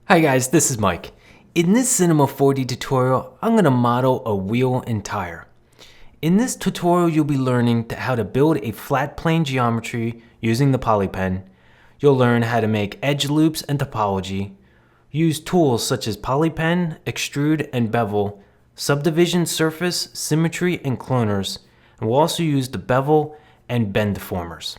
Hi guys, this is Mike. In this Cinema 4D tutorial, I'm going to model a wheel and tire. In this tutorial, you'll be learning how to build a flat plane geometry using the polypen. You'll learn how to make edge loops and topology, use tools such as polypen, extrude, and bevel, subdivision, surface, symmetry, and cloners, and we'll also use the bevel and bend deformers.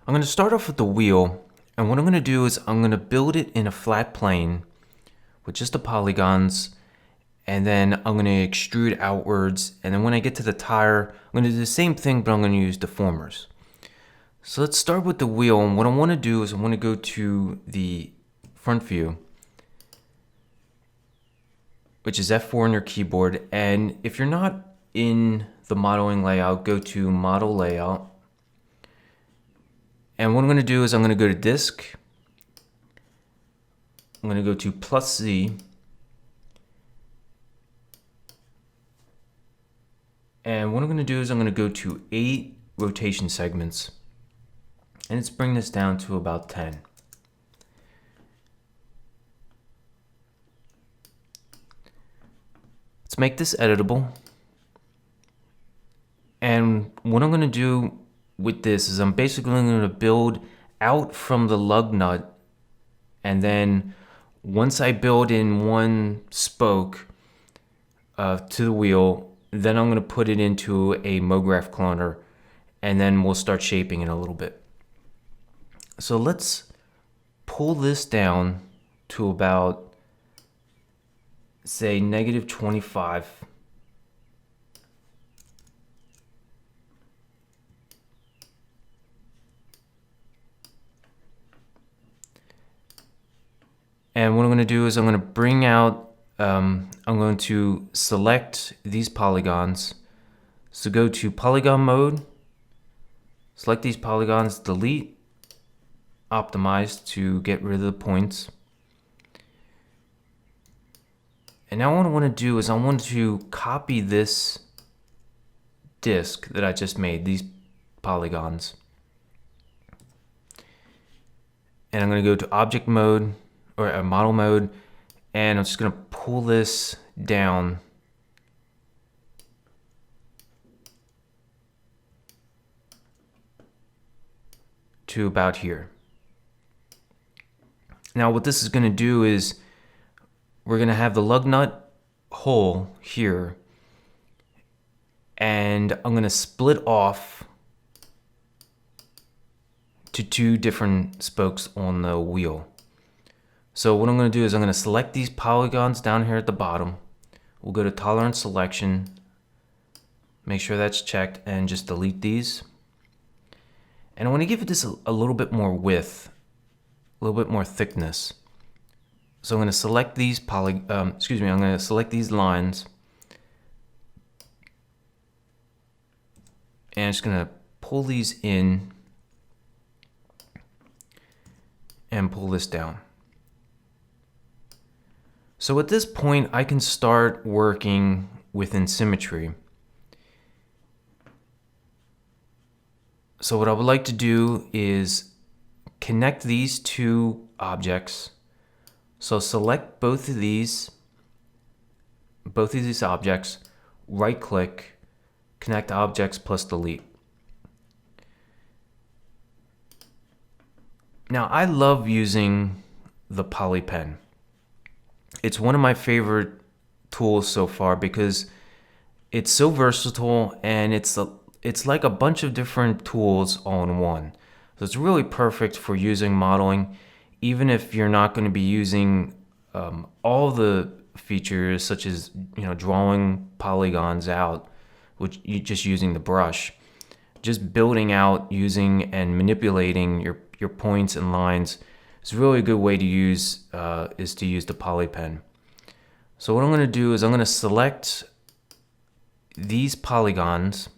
I'm going to start off with the wheel. And what I'm going to do is I'm going to build it in a flat plane with just the polygons, and then I'm going to extrude outwards. And then when I get to the tire, I'm going to do the same thing, but I'm going to use deformers. So let's start with the wheel. And what I want to do is I want to go to the front view, which is F4 on your keyboard. And if you're not in the modeling layout, go to Model Layout. And what I'm going to do is I'm going to go to Disk. I'm going to go to +Z. And what I'm going to do is I'm going to go to 8 rotation segments. And let's bring this down to about 10. Let's make this editable. And what I'm going to do with this is I'm basically going to build out from the lug nut, and then once I build in one spoke to the wheel, then I'm going to put it into a MoGraph cloner, and then we'll start shaping it a little bit. So let's pull this down to about, say, -25. And what I'm going to do is I'm going to bring out, I'm going to select these polygons. So go to polygon mode, select these polygons, delete, optimize to get rid of the points. And now what I want to do is I want to copy this disk that I just made, these polygons. And I'm going to go to object mode, or model mode, and I'm just going to pull this down to about here. Now what this is going to do is we're going to have the lug nut hole here, and I'm going to split off to 2 different spokes on the wheel. So what I'm going to do is I'm going to select these polygons down here at the bottom. We'll go to tolerance selection, make sure that's checked, and just delete these. And I want to give this a little bit more width, a little bit more thickness. So I'm going to select these I'm going to select these lines, and I'm just going to pull these in and pull this down. So at this point, I can start working within symmetry. So what I would like to do is connect these 2 objects. So select both of these objects, right click, connect objects plus delete. Now I love using the polypen. It's one of my favorite tools so far because it's so versatile, and it's like a bunch of different tools all in one. So it's really perfect for using modeling, even if you're not going to be using all the features such as drawing polygons out, which you just using the brush. Just building out using and manipulating your points and lines is really a good way to use the polypen. So what I'm going to do is I'm going to select these polygons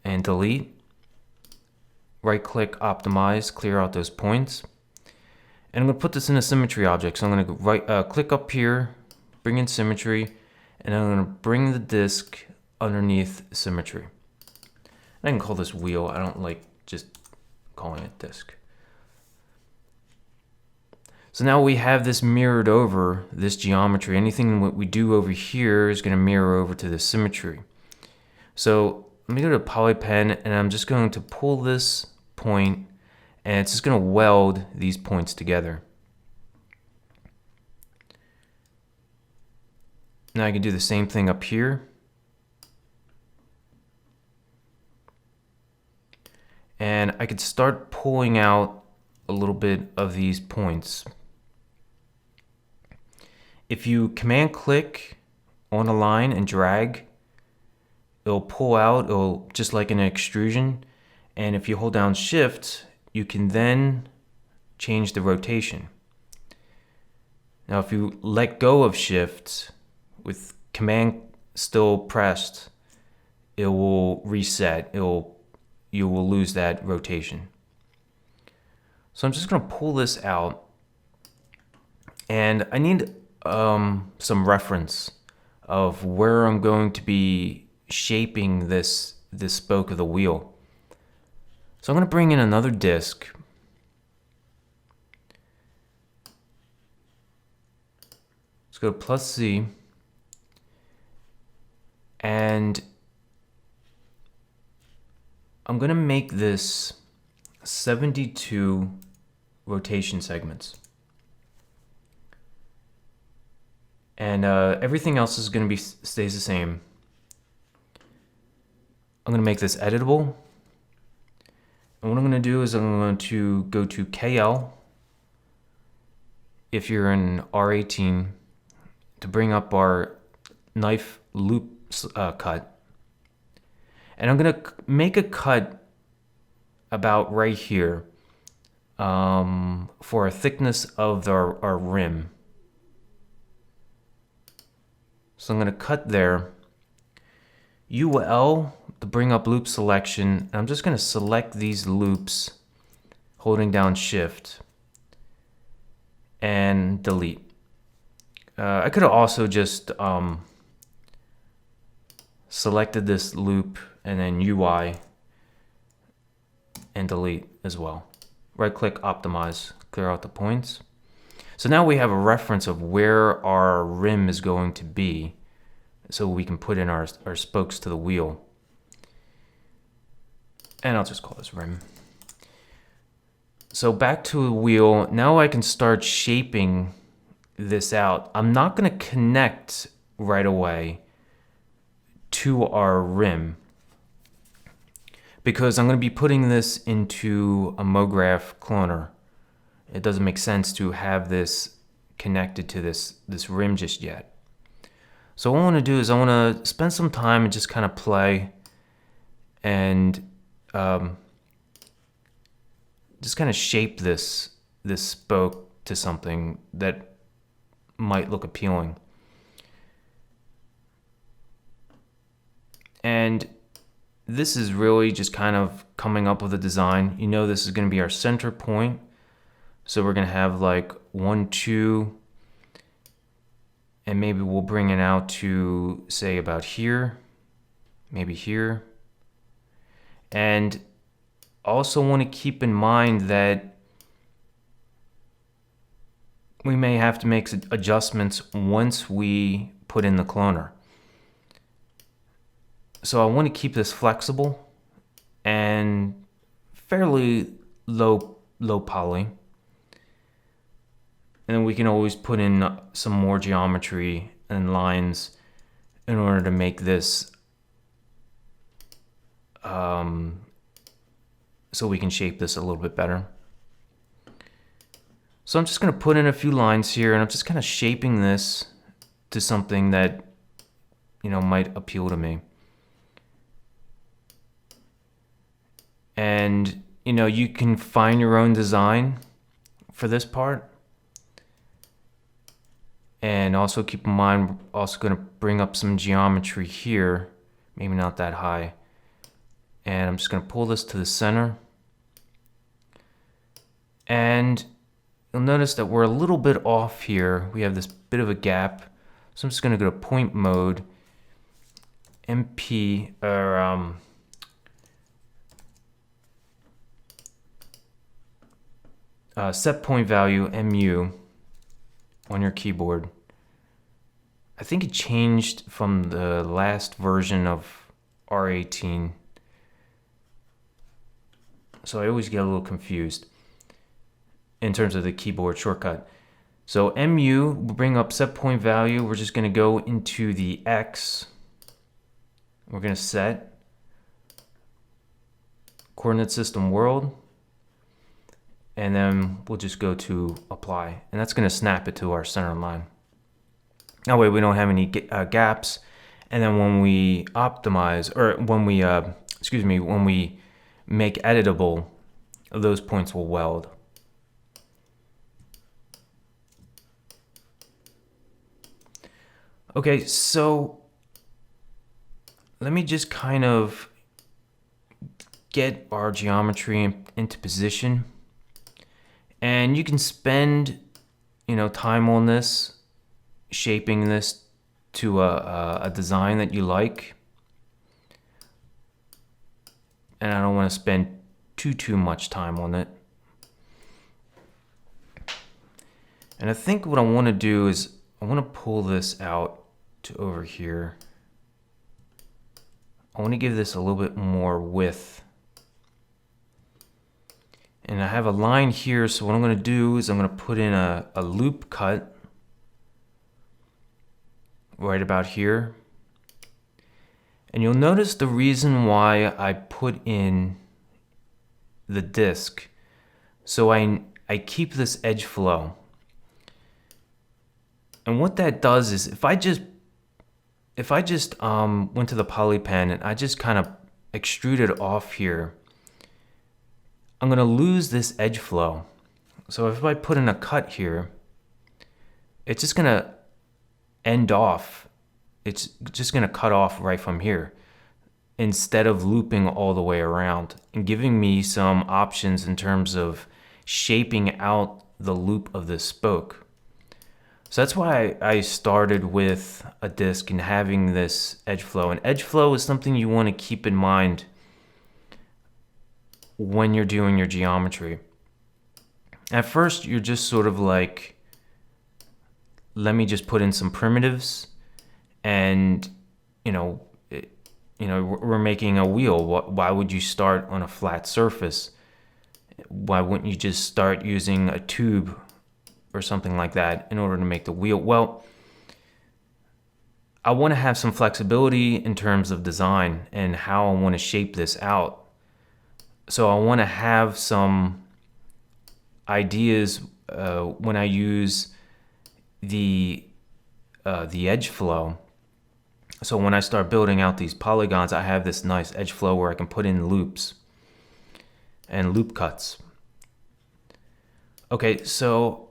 and delete, right click, optimize, clear out those points. And I'm going to put this in a symmetry object. So I'm going to click up here, bring in symmetry, and I'm going to bring the disk underneath symmetry. And I can call this wheel. I don't like just calling it disk. So now we have this mirrored over this geometry. Anything what we do over here is going to mirror over to the symmetry. So let me go to PolyPen, and I'm just going to pull this point, and it's just going to weld these points together. Now I can do the same thing up here. And I could start pulling out a little bit of these points. If you command click on a line and drag, it'll pull out, it'll just like an extrusion. And if you hold down shift, you can then change the rotation. Now if you let go of shift with command still pressed, it will reset. You will lose that rotation. So I'm just going to pull this out, and I need some reference of where I'm going to be shaping this spoke of the wheel. So I'm going to bring in another disc. Let's go to plus C, and I'm going to make this 72 rotation segments. And everything else is going to be stays the same. I'm going to make this editable. And what I'm going to do is I'm going to go to KL, if you're in R18, to bring up our knife loop cut. And I'm going to make a cut about right here for a thickness of our rim. So I'm going to cut there. UL to bring up loop selection. I'm just going to select these loops holding down shift and delete. I could have also just selected this loop and then UI and delete as well. Right click, optimize, clear out the points. So now we have a reference of where our rim is going to be, so we can put in our spokes to the wheel. And I'll just call this rim. So back to the wheel, now I can start shaping this out. I'm not going to connect right away to our rim, because I'm going to be putting this into a MoGraph cloner. It doesn't make sense to have this connected to this rim just yet. So what I want to do is I want to spend some time and just kind of play and just kind of shape this spoke to something that might look appealing. And this is really just kind of coming up with a design. You know, this is going to be our center point. So we're going to have like 1, 2, and maybe we'll bring it out to say about here, maybe here. And also want to keep in mind that we may have to make adjustments once we put in the cloner. So I want to keep this flexible and fairly low poly. And then we can always put in some more geometry and lines in order to make this so we can shape this a little bit better. So I'm just going to put in a few lines here, and I'm just kind of shaping this to something that, you know, might appeal to me. And, you know, you can find your own design for this part. And also keep in mind, we're also going to bring up some geometry here, maybe not that high. And I'm just going to pull this to the center. And you'll notice that we're a little bit off here. We have this bit of a gap. So I'm just going to go to point mode, MP, or set point value MU on your keyboard. I think it changed from the last version of R18. So I always get a little confused in terms of the keyboard shortcut. So MU will bring up set point value. We're just going to go into the X. We're going to set coordinate system world. And then we'll just go to apply. And that's going to snap it to our center line. That way we don't have any gaps. And then when we optimize, or when we, when we make editable, those points will weld. Okay, so let me just kind of get our geometry into position. And you can spend, time on this, shaping this to a design that you like. And I don't want to spend too much time on it. And I think what I want to do is I want to pull this out to over here. I want to give this a little bit more width. And I have a line here, so what I'm going to do is I'm going to put in a loop cut right about here. And you'll notice the reason why I put in the disc. So I keep this edge flow. And what that does is if I just went to the poly pen and I just kind of extruded off here, I'm going to lose this edge flow. So if I put in a cut here, it's just going to end off. It's just going to cut off right from here instead of looping all the way around and giving me some options in terms of shaping out the loop of this spoke. So that's why I started with a disc and having this edge flow. And edge flow is something you want to keep in mind when you're doing your geometry. At first, you're just sort of like, let me just put in some primitives, and we're making a wheel. Why would you start on a flat surface? Why wouldn't you just start using a tube or something like that in order to make the wheel? Well, I want to have some flexibility in terms of design and how I want to shape this out. So I want to have some ideas when I use the edge flow. So when I start building out these polygons, I have this nice edge flow where I can put in loops and loop cuts. Okay, so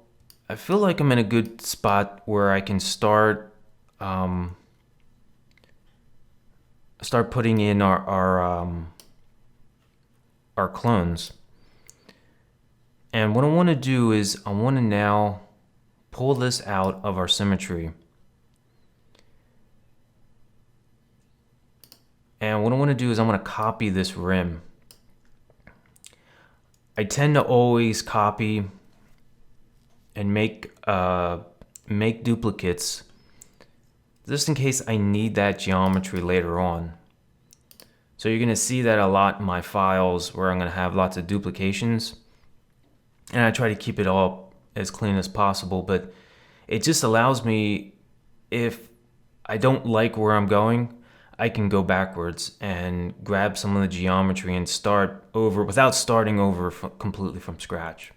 I feel like I'm in a good spot where I can start putting in our clones. And what I want to do is I want to now pull this out of our symmetry. And what I want to do is I want to copy this rim. I tend to always copy and make duplicates just in case I need that geometry later on. So you're going to see that a lot in my files where I'm going to have lots of duplications. And I try to keep it all as clean as possible, but it just allows me, if I don't like where I'm going, I can go backwards and grab some of the geometry and start over without starting over completely from scratch.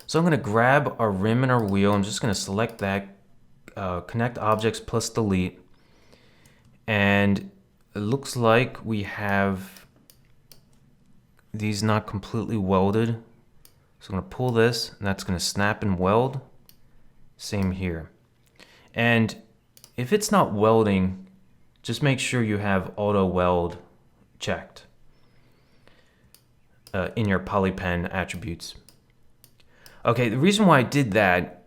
So I'm going to grab our rim and our wheel. I'm just going to select that, connect objects plus delete. And it looks like we have these not completely welded. So I'm going to pull this, and that's going to snap and weld. Same here. And if it's not welding, just make sure you have auto weld checked in your polypen attributes. Okay, the reason why I did that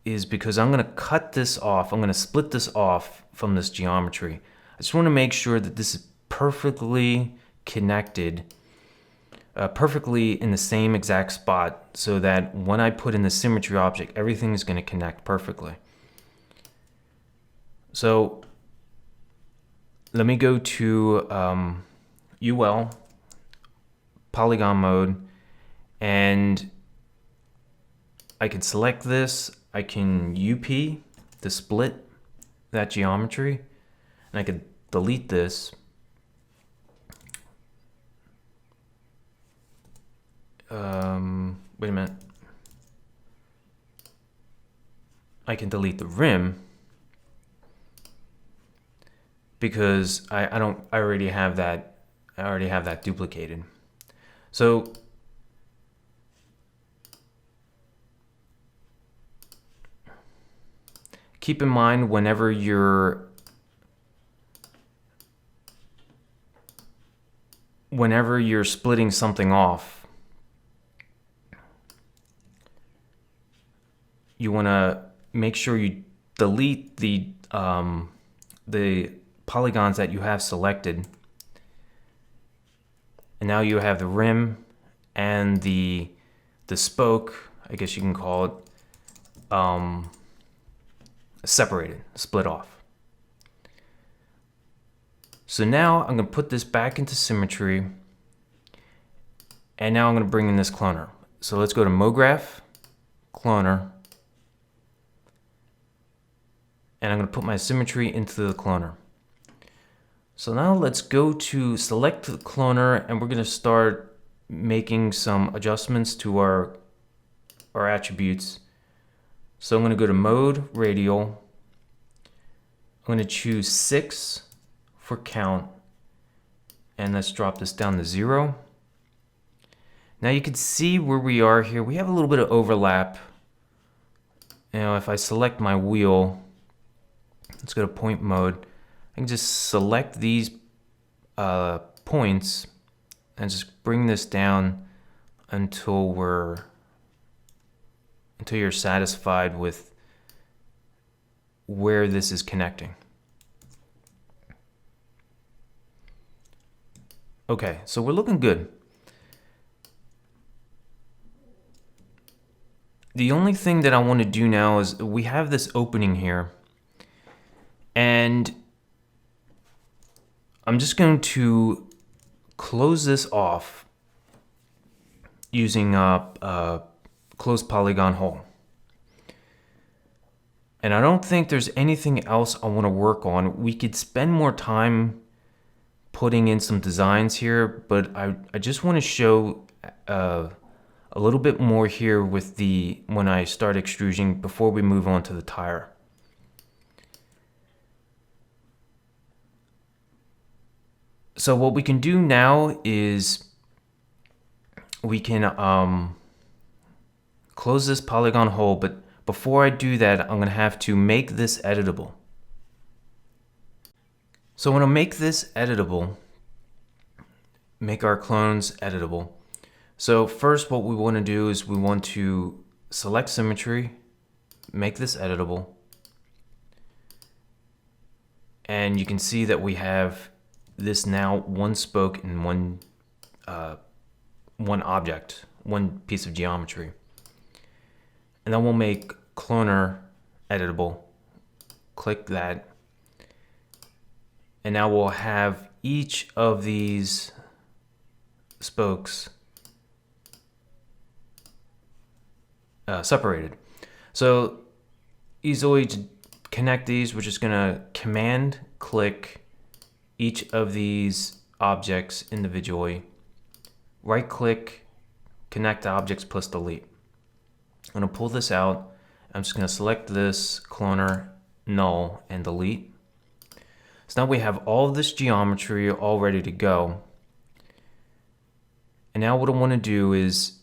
is because I'm going to cut this off. I'm going to split this off from this geometry. I just want to make sure that this is perfectly connected perfectly in the same exact spot so that when I put in the symmetry object, everything is going to connect perfectly. So let me go to UL, polygon mode, and I can select this. I can UP to split that geometry, and I could delete this. Wait a minute. I can delete the rim because I already have that duplicated. So keep in mind whenever you're splitting something off, you want to make sure you delete the polygons that you have selected. And now you have the rim and the spoke, I guess you can call it, separated, split off. So now I'm going to put this back into symmetry, and now I'm going to bring in this cloner. So let's go to MoGraph, cloner, and I'm going to put my symmetry into the cloner. So now let's go to select the cloner, and we're going to start making some adjustments to our attributes. So I'm going to go to mode, radial. I'm going to choose 6 for count, and let's drop this down to 0. Now you can see where we are here. We have a little bit of overlap. Now if I select my wheel, let's go to point mode. I can just select these points and just bring this down until you're satisfied with where this is connecting. Okay, so we're looking good. The only thing that I want to do now is we have this opening here, and I'm just going to close this off using a close polygon hole. And I don't think there's anything else I want to work on. We could spend more time putting in some designs here, but I just want to show a little bit more here with when I start extruding before we move on to the tire. So what we can do now is we can close this polygon hole, but before I do that, I'm going to have to make this editable. So when I make this editable, make our clones editable. So first what we want to do is we want to select symmetry, make this editable, and you can see that we have this now one spoke and one object, one piece of geometry. And then we'll make cloner editable. Click that. And now we'll have each of these spokes separated. So easily to connect these, we're just gonna command click each of these objects individually. Right click, connect objects plus delete. I'm gonna pull this out. I'm just gonna select this cloner, null, and delete. So now we have all of this geometry all ready to go. And now what I want to do is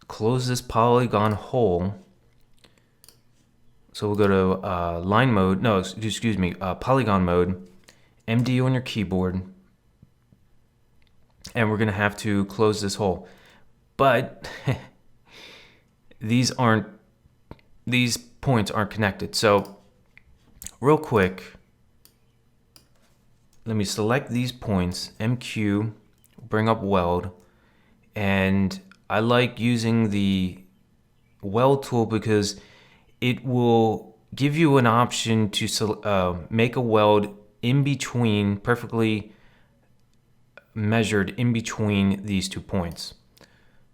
close this polygon hole. So we'll go to line mode, no, excuse me, polygon mode, MD on your keyboard, and we're gonna have to close this hole. But these points aren't connected. So real quick, let me select these points, MQ, bring up weld, And I like using the weld tool because it will give you an option to make a weld in between, perfectly measured in between these 2 points.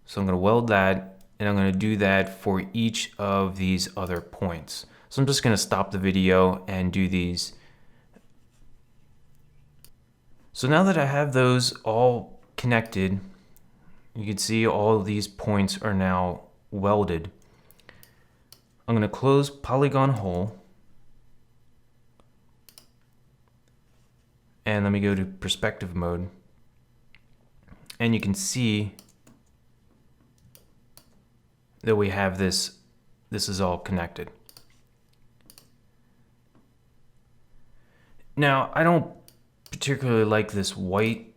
So I'm going to weld that, and I'm going to do that for each of these other points. So I'm just going to stop the video and do these. So now that I have those all connected, you can see all of these points are now welded. I'm going to close polygon hole, and let me go to perspective mode, and you can see that we have this is all connected. Now, I don't particularly like this white,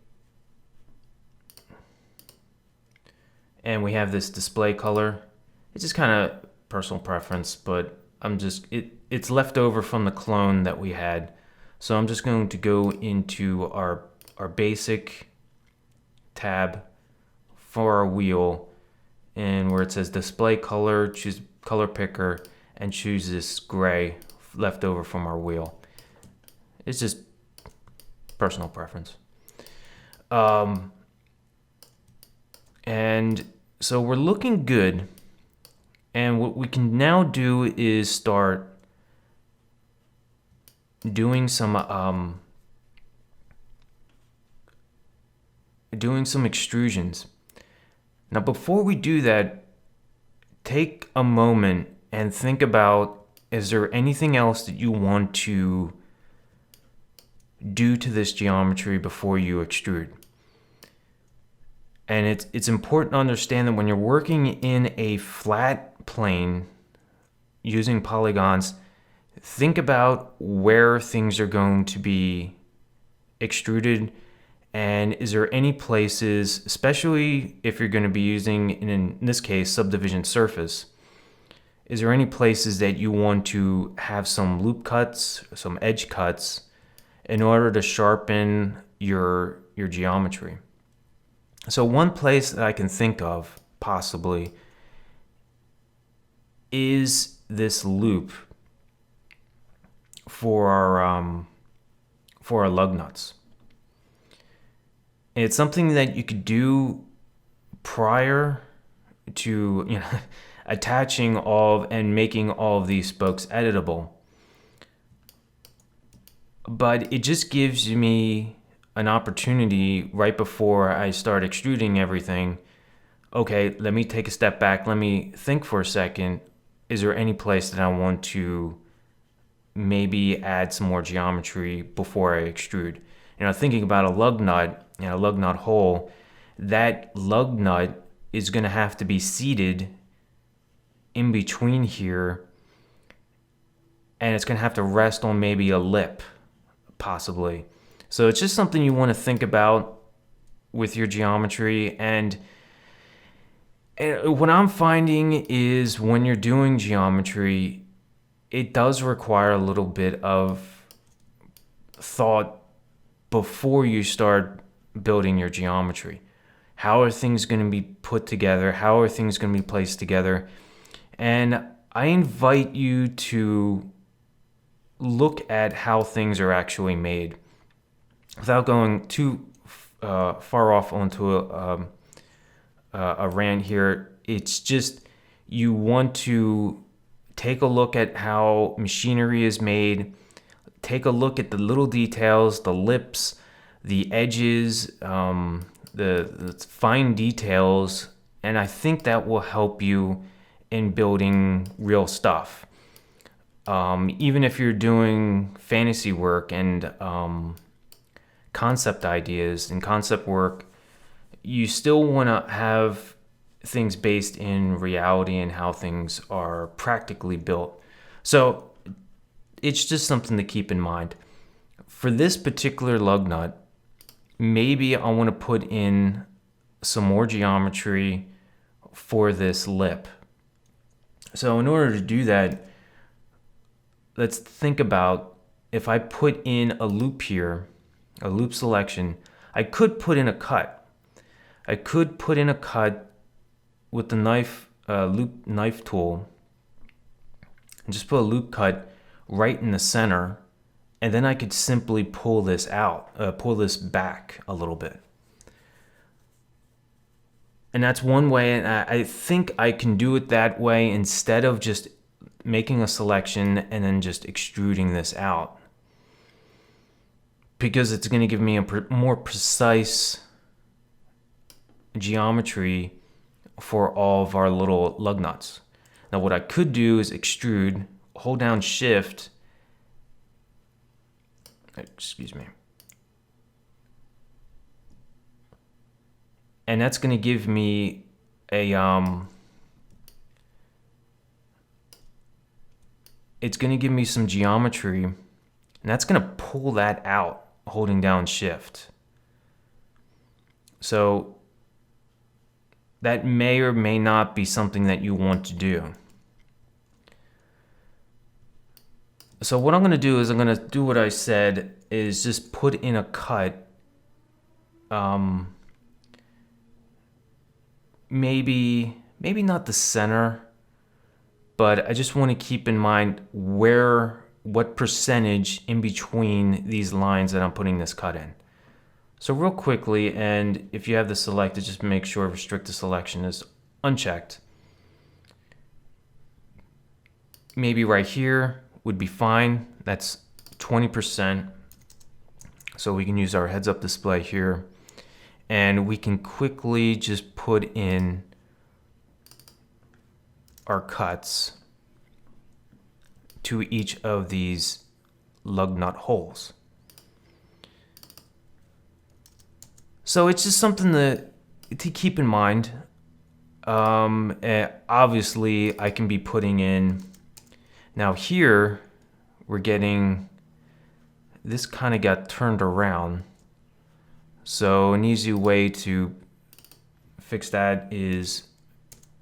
and we have this display color. It's just kind of personal preference, but it's left over from the clone that we had. So I'm just going to go into our basic tab for our wheel, and where it says display color, choose color picker, and choose this gray left over from our wheel. It's just personal preference. And so we're looking good. And what we can now do is start doing some extrusions. Now, before we do that, take a moment and think about, is there anything else that you want to do to this geometry before you extrude? And it's important to understand that when you're working in a flat plane using polygons, think about where things are going to be extruded, and is there any places, especially if you're going to be using, in this case, subdivision surface, is there any places that you want to have some loop cuts, some edge cuts, in order to sharpen your geometry? So one place that I can think of possibly is this loop for our lug nuts. It's something that you could do prior to attaching all and making all of these spokes editable. But it just gives me an opportunity right before I start extruding everything. Okay, let me take a step back. Let me think for a second. Is there any place that I want to maybe add some more geometry before I extrude? Thinking about a lug nut and a lug nut hole, that lug nut is going to have to be seated in between here, and it's going to have to rest on maybe a lip, possibly. So it's just something you want to think about with your geometry. And what I'm finding is when you're doing geometry, it does require a little bit of thought before you start building your geometry. How are things going to be put together? How are things going to be placed together? And I invite you to look at how things are actually made without going too far off onto a rant here. It's just, you want to take a look at how machinery is made. Take a look at the little details, the lips, the edges, the fine details, and I think that will help you in building real stuff. Even if you're doing fantasy work and concept ideas and concept work, you still want to have things based in reality and how things are practically built. So it's just something to keep in mind. For this particular lug nut, maybe I want to put in some more geometry for this lip. So in order to do that, let's think about, if I put in a loop here, a loop selection, I could put in a cut. I could put in a cut with the loop knife tool and just put a loop cut right in the center, and then I could simply pull this back a little bit. And that's one way, and I think I can do it that way instead of just making a selection and then just extruding this out, because it's going to give me a more precise geometry for all of our little lug nuts. Now what I could do is extrude, hold down shift, excuse me, and that's going to give me a it's going to give me some geometry, and that's going to pull that out holding down shift. So that may or may not be something that you want to do. So what I'm going to do is I'm going to do what I said, is just put in a cut, maybe not the center, but I just want to keep in mind what percentage in between these lines that I'm putting this cut in. So real quickly, and if you have this selected, just make sure restrict the selection is unchecked. Maybe right here would be fine. That's 20%. So we can use our heads up display here, and we can quickly just put in our cuts to each of these lug nut holes. So it's just something to keep in mind. Obviously, I can be putting in, now here we're getting, this kind of got turned around. So an easy way to fix that is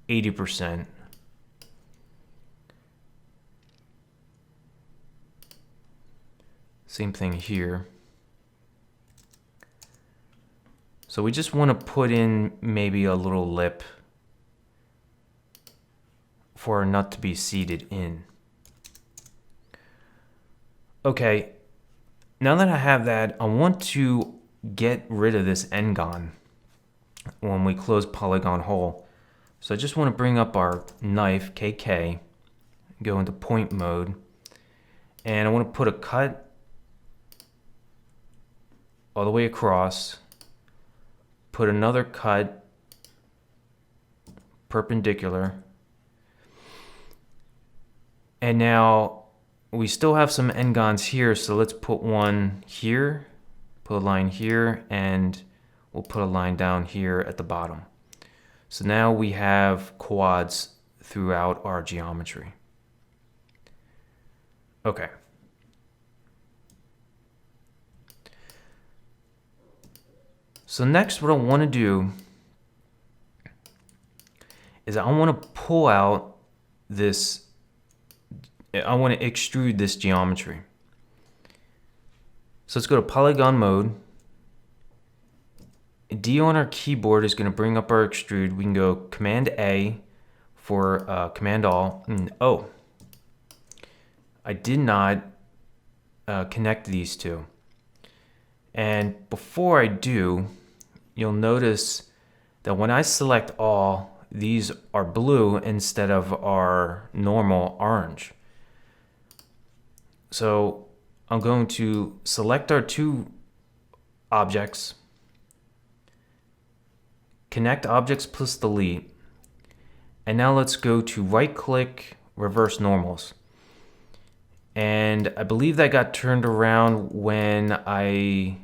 80%. Same thing here. So we just want to put in maybe a little lip for a nut to be seated in. Okay, now that I have that, I want to get rid of this n-gon when we close polygon hole. So I just want to bring up our knife, KK, go into point mode, and I want to put a cut all the way across, put another cut perpendicular, and now we still have some n-gons here, so let's put one here, put a line here, and we'll put a line down here at the bottom. So now we have quads throughout our geometry. Okay. So next, what I want to do is I want to pull out this, I want to extrude this geometry. So let's go to polygon mode. D on our keyboard is going to bring up our extrude. We can go Command A for Command Alt. Oh, I did not connect these two. And before I do, you'll notice that when I select all, these are blue instead of our normal orange. So I'm going to select our two objects, connect objects plus delete, and now let's go to right click, reverse normals. And I believe that got turned around when I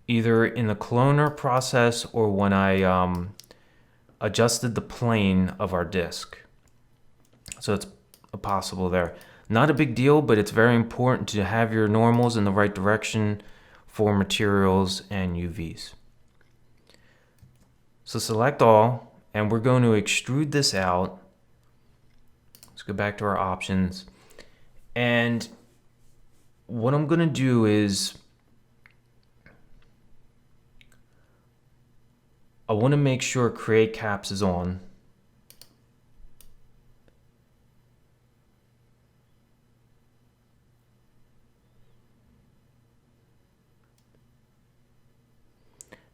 either in the cloner process or when I adjusted the plane of our disk. So it's possible there. Not a big deal, but it's very important to have your normals in the right direction for materials and UVs. So select all, and we're going to extrude this out. Let's go back to our options. And what I'm going to do is I want to make sure create caps is on.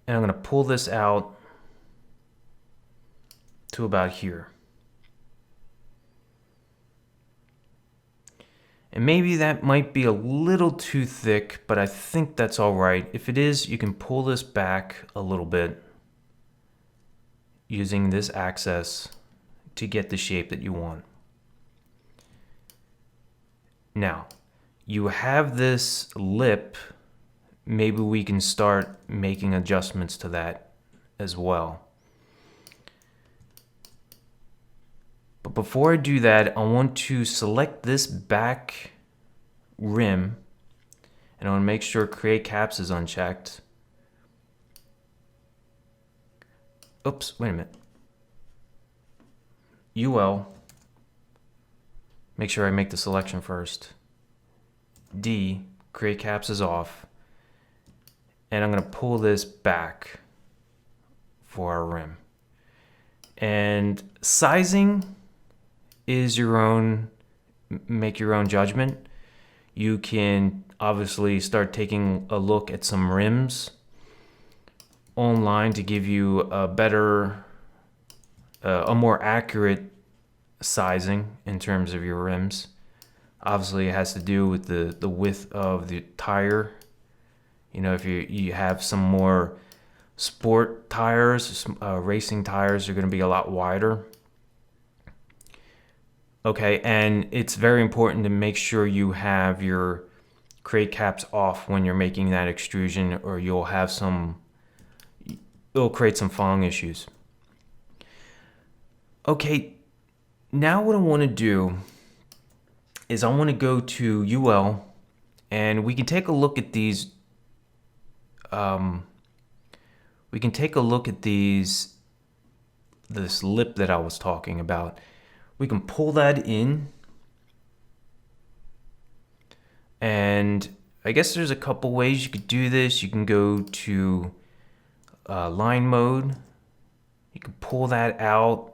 And I'm going to pull this out to about here. And maybe that might be a little too thick, but I think that's all right. If it is, you can pull this back a little bit using this access to get the shape that you want. Now, you have this lip. Maybe we can start making adjustments to that as well. But before I do that, I want to select this back rim, and I want to make sure create caps is unchecked. Oops, wait a minute. UL, make sure I make the selection first. D, create caps is off. And I'm going to pull this back for our rim. And sizing is your own, make your own judgment. You can obviously start taking a look at some rims online to give you a better, a more accurate sizing in terms of your rims. Obviously, it has to do with the width of the tire. You know, if you have some more sport tires, racing tires are going to be a lot wider. Okay, and it's very important to make sure you have your create caps off when you're making that extrusion, or you'll have some, it'll create some Fong issues. Okay, now what I want to do is I want to go to UL, and we can take a look at these. We can take a look at this lip that I was talking about. We can pull that in, and I guess there's a couple ways you could do this. You can go to line mode. You can pull that out.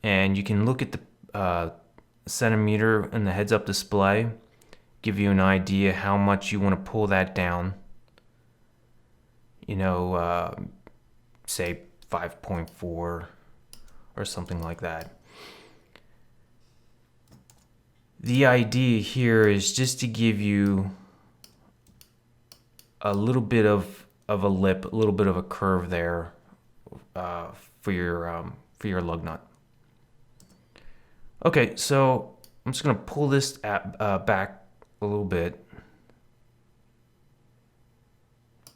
And you can look at the centimeter and the heads-up display, give you an idea how much you want to pull that down. You know, say 5.4 or something like that. The idea here is just to give you a little bit of a lip, a little bit of a curve there for your lug nut. Okay, so I'm just going to pull this back a little bit.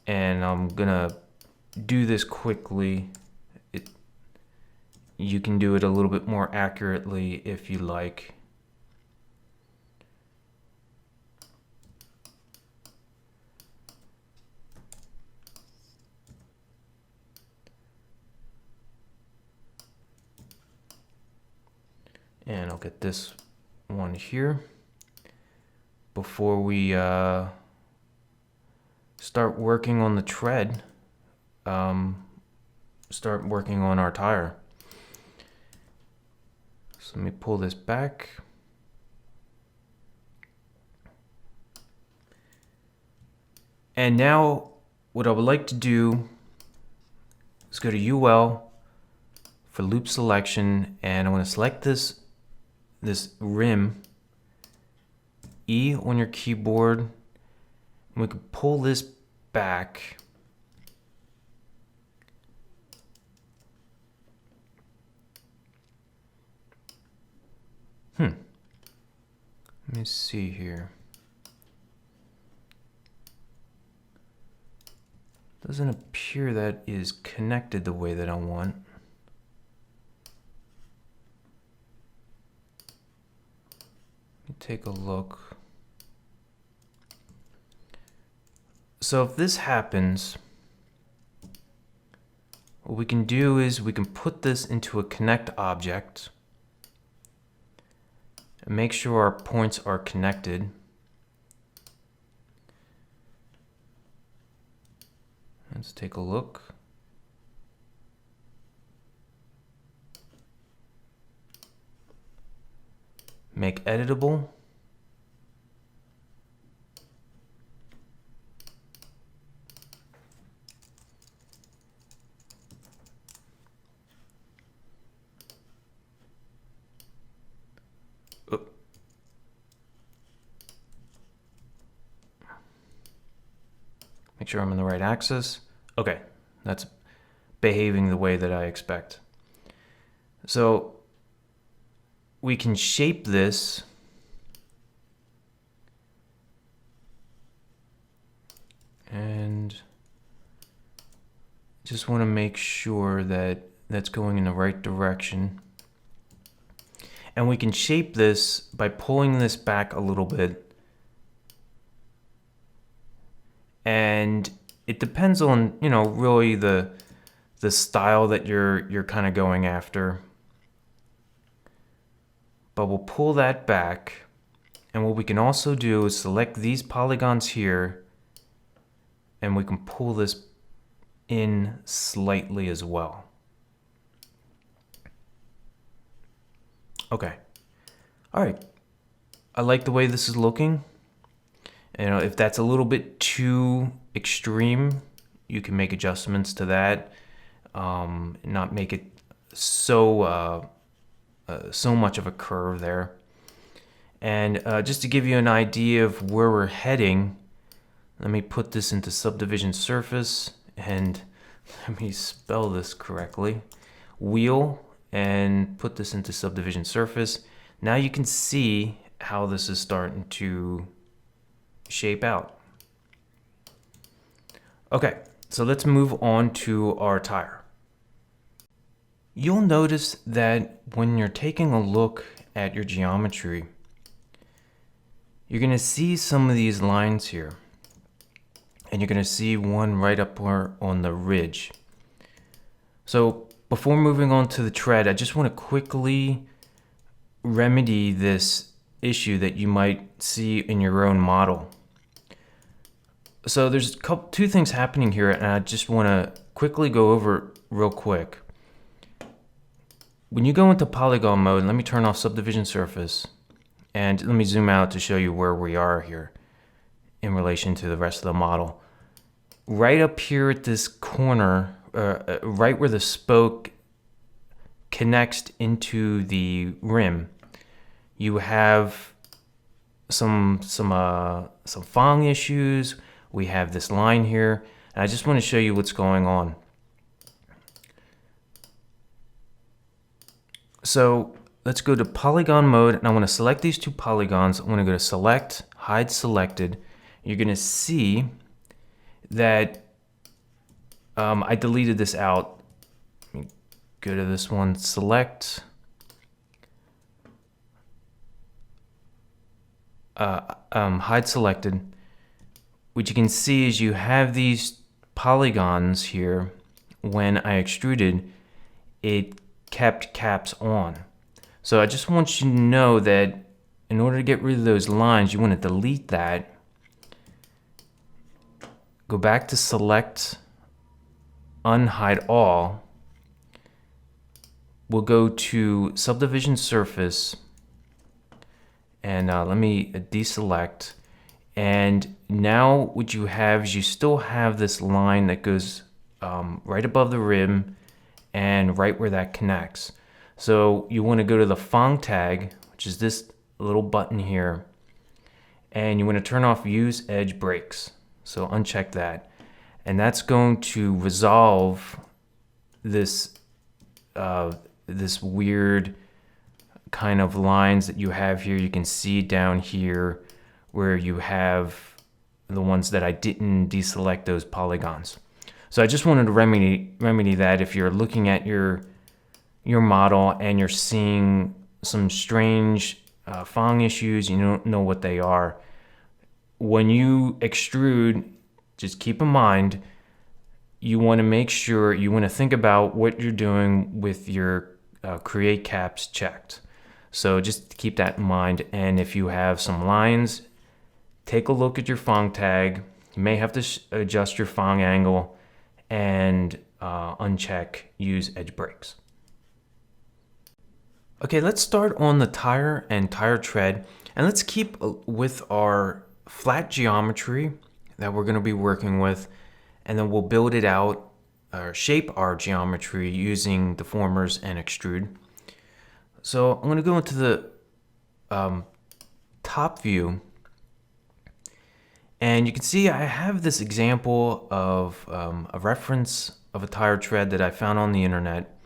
And I'm going to do this quickly. You can do it a little bit more accurately if you like. And I'll get this one here before we start working on the tread, start working on our tire. So let me pull this back. And now what I would like to do is go to UL for loop selection, and I'm going to select this rim, E on your keyboard, and we can pull this back. Let me see here. Doesn't appear that is connected the way that I want. Take a look. So if this happens, what we can do is we can put this into a connect object. and make sure our points are connected. Let's take a look. Make editable. Make sure I'm in the right axis. Okay, that's behaving the way that I expect. So we can shape this and just want to make sure that that's going in the right direction. And we can shape this by pulling this back a little bit. And it depends on, you know, really the style that you're kind of going after. But we'll pull that back. And what we can also do is select these polygons here, and we can pull this in slightly as well. Okay. All right. I like the way this is looking. You know, if that's a little bit too extreme, you can make adjustments to that. Not make it so so much of a curve there. And just to give you an idea of where we're heading, let me put this into subdivision surface, and let me spell this correctly. Wheel, and put this into subdivision surface. Now you can see how this is starting to shape out. Okay, so let's move on to our tire. You'll notice that when you're taking a look at your geometry, you're going to see some of these lines here. And you're going to see one right up on the ridge. So before moving on to the tread, I just want to quickly remedy this issue that you might see in your own model. So there's two things happening here, and I just want to quickly go over real quick. When you go into polygon mode, let me turn off subdivision surface, and let me zoom out to show you where we are here in relation to the rest of the model. Right up here at this corner, right where the spoke connects into the rim, you have some Fong issues. We have this line here, and I just want to show you what's going on. So let's go to polygon mode, and I want to select these two polygons. I want to go to select, hide selected. You're going to see that I deleted this out. Let me go to this one, select, hide selected. What you can see is you have these polygons here. When I extruded, it kept caps on. So I just want you to know that in order to get rid of those lines, you want to delete that. Go back to select, unhide all. We'll go to subdivision surface, and let me deselect. And now what you have is you still have this line that goes right above the rim and right where that connects. So you want to go to the Fong tag, which is this little button here, and you want to turn off use edge breaks. So uncheck that. And that's going to resolve this this weird kind of lines that you have here. You can see down here where you have the ones that I didn't deselect those polygons. So I just wanted to remedy that. If you're looking at your model and you're seeing some strange Fong issues, you don't know what they are. When you extrude, just keep in mind, you want to make sure, you want to think about what you're doing with your create caps checked. So just keep that in mind. And if you have some lines, take a look at your Fong tag. You may have to adjust your Fong angle and uncheck use edge breaks. Okay, let's start on the tire and tire tread, and let's keep with our flat geometry that we're going to be working with, and then we'll build it out or shape our geometry using deformers and extrude. So I'm going to go into the top view, and you can see I have this example of a reference of a tire tread that I found on the internet,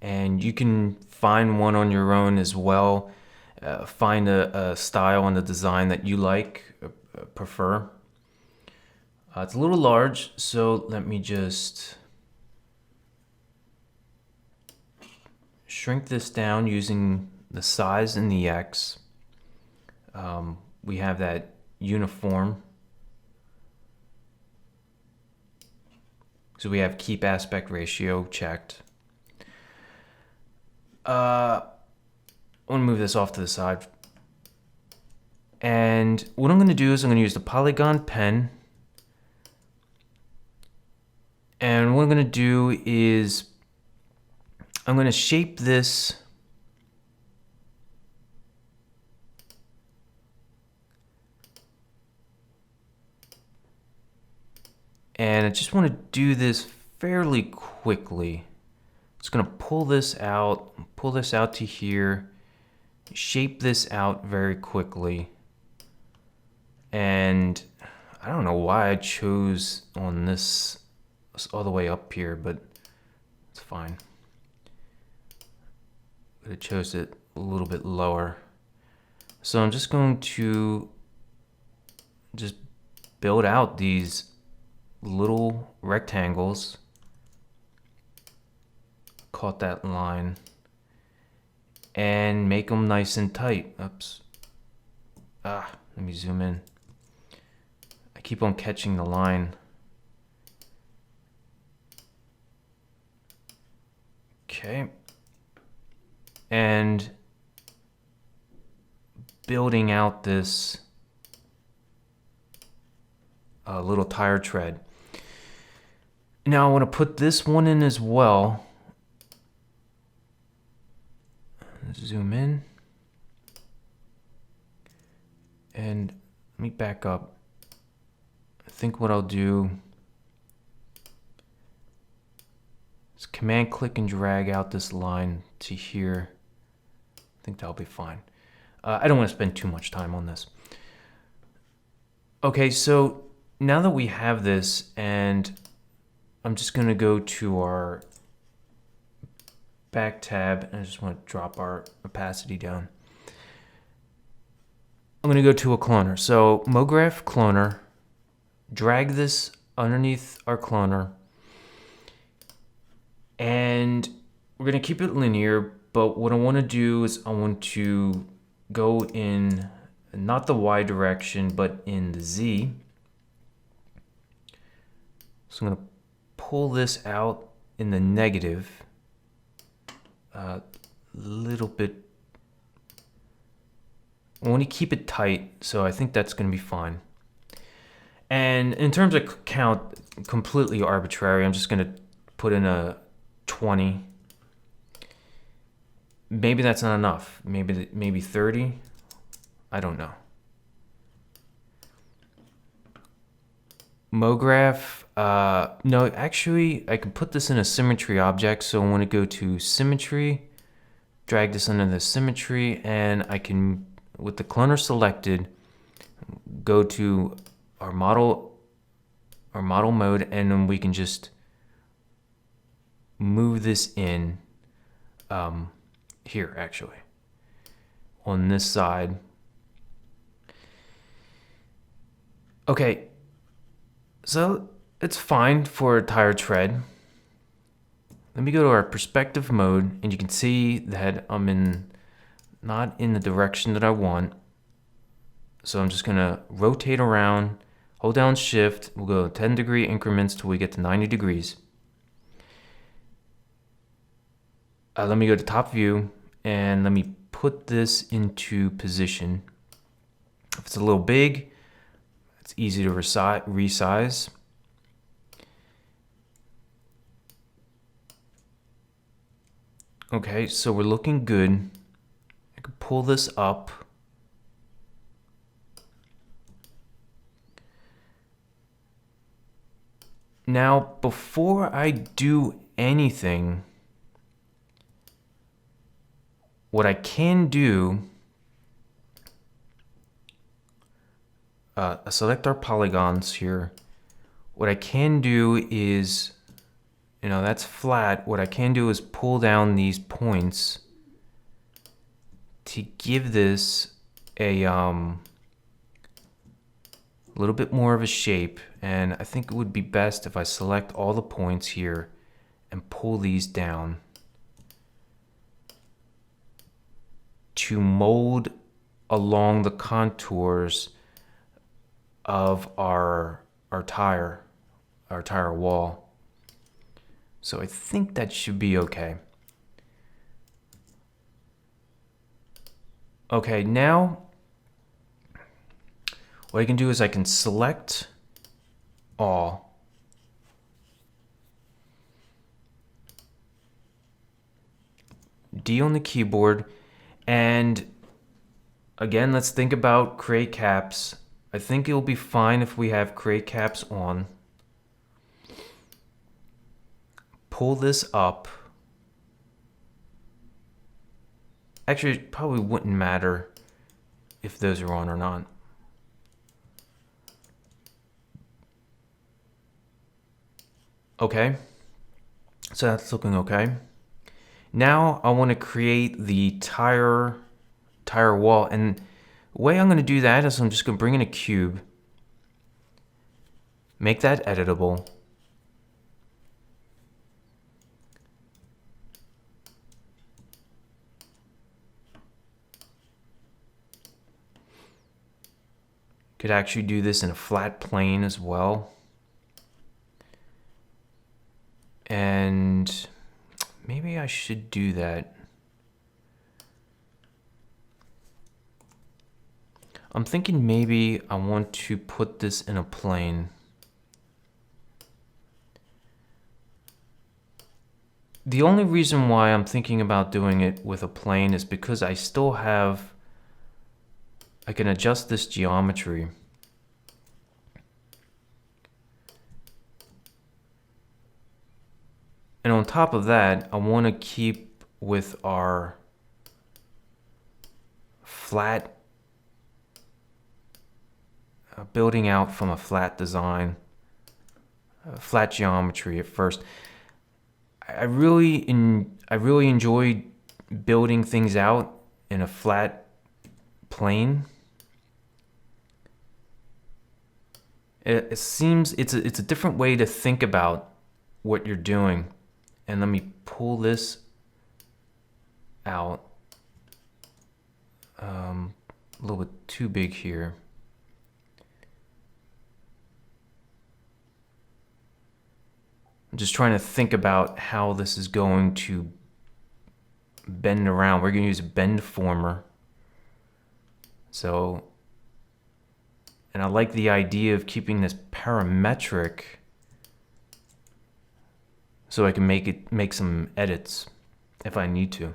and you can find one on your own as well. Find a style and a design that you like, prefer. It's a little large, so let me just shrink this down using the size and the X. We have that uniform. So we have keep aspect ratio checked. I want to move this off to the side. And what I'm going to do is I'm going to use the polygon pen. And what I'm going to do is I'm going to shape this and I just want to do this fairly quickly. Just going to pull this out to here, shape this out very quickly. And I don't know why I chose on this all the way up here, but it's fine. But I chose it a little bit lower. So I'm just going to just build out these little rectangles. Caught that line. And make them nice and tight. Oops. Let me zoom in. I keep on catching the line. Okay. And building out this little tire tread. Now I want to put this one in as well. Zoom in. And let me back up. I think what I'll do is command click and drag out this line to here. I think that'll be fine. I don't want to spend too much time on this. Okay, so now that we have this, and I'm just going to go to our back tab, and I just want to drop our opacity down. I'm going to go to a cloner. So MoGraph cloner, drag this underneath our cloner, and we're going to keep it linear, but what I want to do is I want to go in not the Y direction, but in the Z. So I'm going to pull this out in the negative. A little bit. I want to keep it tight, so I think that's going to be fine. And in terms of count, completely arbitrary. I'm just going to put in a 20. Maybe that's not enough. Maybe 30. I don't know. MoGraph. No, actually, I can put this in a symmetry object. So I want to go to symmetry, drag this under the symmetry, and I can, with the cloner selected, go to our model mode, and then we can just move this in here, actually, on this side. Okay, so it's fine for a tire tread. Let me go to our perspective mode, and you can see that I'm not in the direction that I want. So I'm just gonna rotate around, hold down shift, we'll go 10-degree increments till we get to 90 degrees. Let me go to top view, and let me put this into position. If it's a little big, it's easy to resize. Okay, so we're looking good. I can pull this up. Now, before I do anything, what I can do, select our polygons here. What I can do is, that's flat. What I can do is pull down these points to give this a little bit more of a shape. And I think it would be best if I select all the points here and pull these down to mold along the contours of our tire wall. So I think that should be okay. Okay, now what I can do is I can select all. D on the keyboard, and again, let's think about create caps. I think it'll be fine if we have create caps on. Pull this up. Actually, it probably wouldn't matter if those are on or not. Okay, so that's looking okay. Now I want to create the tire wall, and the way I'm going to do that is I'm just going to bring in a cube, make that editable. Could actually do this in a flat plane as well. And maybe I should do that. I'm thinking maybe I want to put this in a plane. The only reason why I'm thinking about doing it with a plane is because I can adjust this geometry. And on top of that, I want to keep with our flat, building out from a flat design, flat geometry at first. I really enjoy building things out in a flat plane. It seems it's a different way to think about what you're doing. And let me pull this out. A little bit too big here. I'm just trying to think about how this is going to bend around. We're going to use a bend deformer. So, and I like the idea of keeping this parametric so I can make some edits if I need to.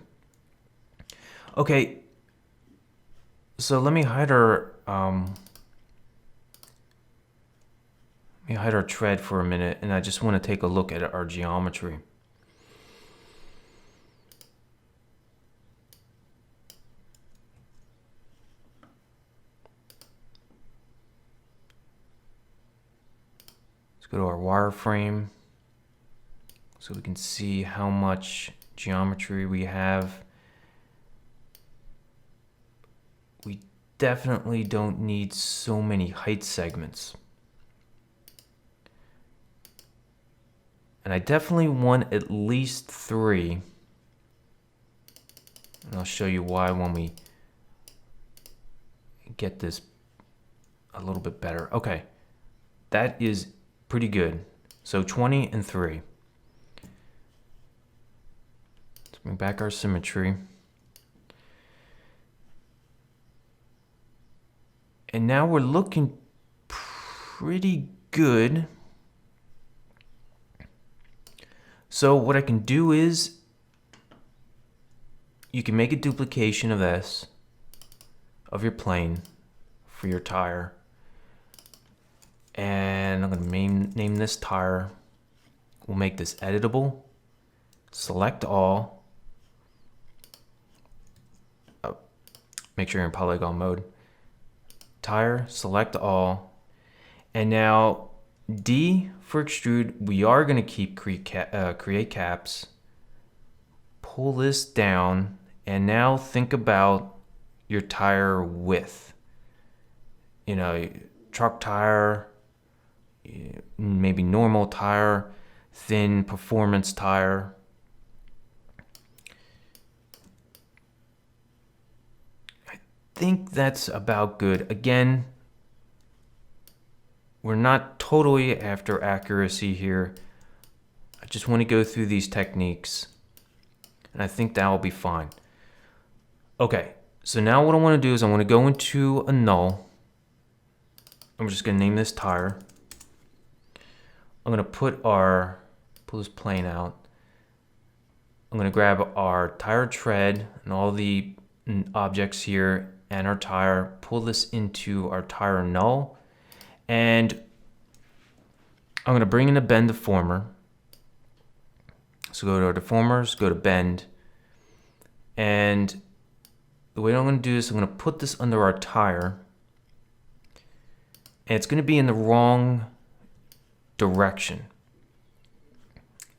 Okay, so let me hide our tread for a minute, and I just want to take a look at our geometry. Let's go to our wireframe so we can see how much geometry we have. We definitely don't need so many height segments. And I definitely want at least 3. And I'll show you why when we get this a little bit better. Okay, that is pretty good. So 20 and 3. Let's bring back our symmetry. And now we're looking pretty good. So what I can do is, you can make a duplication of this, of your plane for your tire. And I'm going to name this tire. We'll make this editable. Select all. Oh, make sure you're in polygon mode. Tire, select all. And now D for extrude, we are going to keep create caps. Pull this down, and now think about your tire width. You know, truck tire, maybe normal tire, thin performance tire. I think that's about good. Again, we're not totally after accuracy here. I just want to go through these techniques, and I think that will be fine. Okay, so now what I want to do is I want to go into a null. I'm just going to name this tire. I'm going to pull this plane out. I'm going to grab our tire tread and all the objects here and our tire, pull this into our tire null, and I'm going to bring in a bend deformer. So go to our deformers, go to bend, and the way I'm going to do this, I'm going to put this under our tire, and it's going to be in the wrong direction.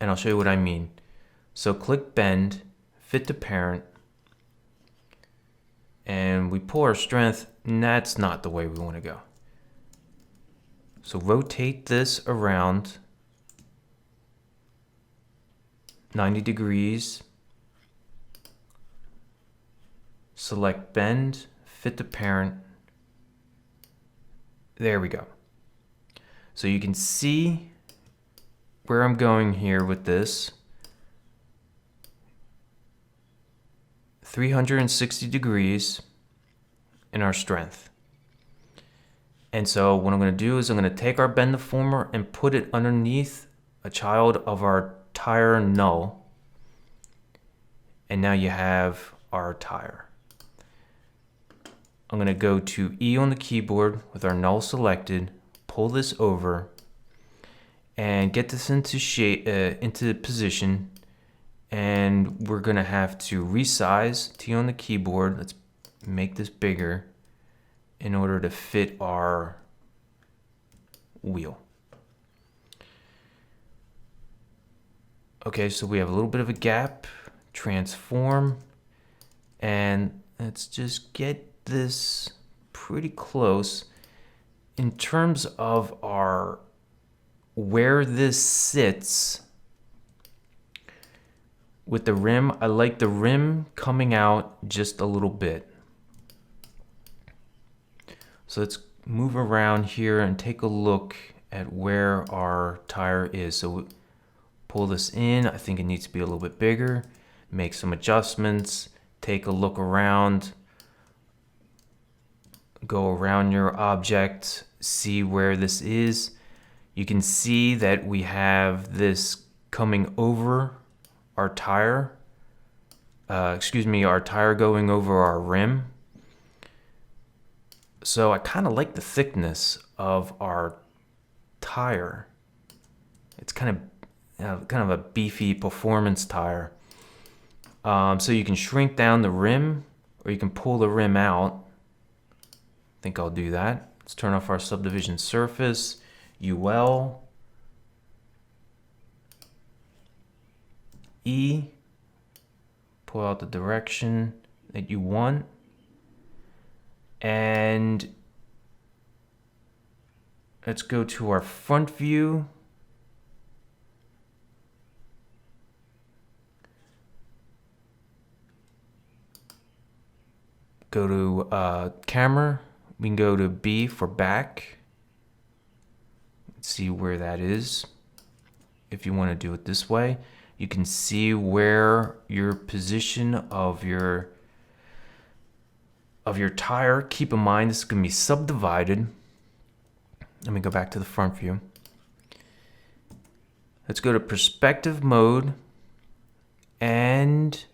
And I'll show you what I mean. So click bend, fit to parent, and we pull our strength, and that's not the way we want to go. So rotate this around 90 degrees. Select bend, fit to parent. There we go. So you can see where I'm going here with this. 360 degrees in our strength. And so what I'm going to do is I'm going to take our bend deformer and put it underneath a child of our tire null. And now you have our tire. I'm going to go to E on the keyboard with our null selected, pull this over, and get this into shape, into position. And we're going to have to resize, T on the keyboard. Let's make this bigger in order to fit our wheel. Okay, so we have a little bit of a gap, transform, and let's just get this pretty close. In terms of our where this sits with the rim, I like the rim coming out just a little bit. So let's move around here and take a look at where our tire is. So pull this in. I think it needs to be a little bit bigger. Make some adjustments. Take a look around. Go around your object. See where this is. You can see that we have this coming over our tire. Our tire going over our rim. So I kind of like the thickness of our tire. It's kind of a beefy performance tire. So you can shrink down the rim, or you can pull the rim out. I think I'll do that. Let's turn off our subdivision surface, UL, E, pull out the direction that you want. And let's go to our front view. Go to camera. We can go to B for back. Let's see where that is. If you want to do it this way, you can see where your position of your of your tire. Keep in mind this is going to be subdivided. Let me go back to the front view. Let's go to perspective mode, and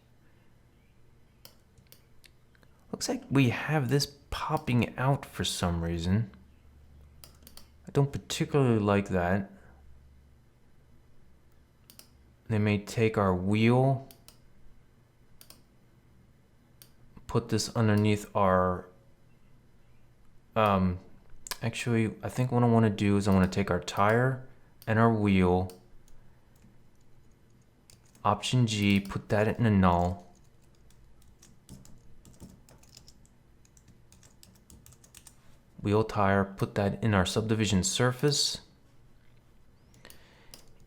looks like we have this popping out for some reason. I don't particularly like that. They may take our wheel, put this underneath our, actually, I think what I want to do is I want to take our tire and our wheel, Option G, put that in a null. Wheel tire, put that in our subdivision surface.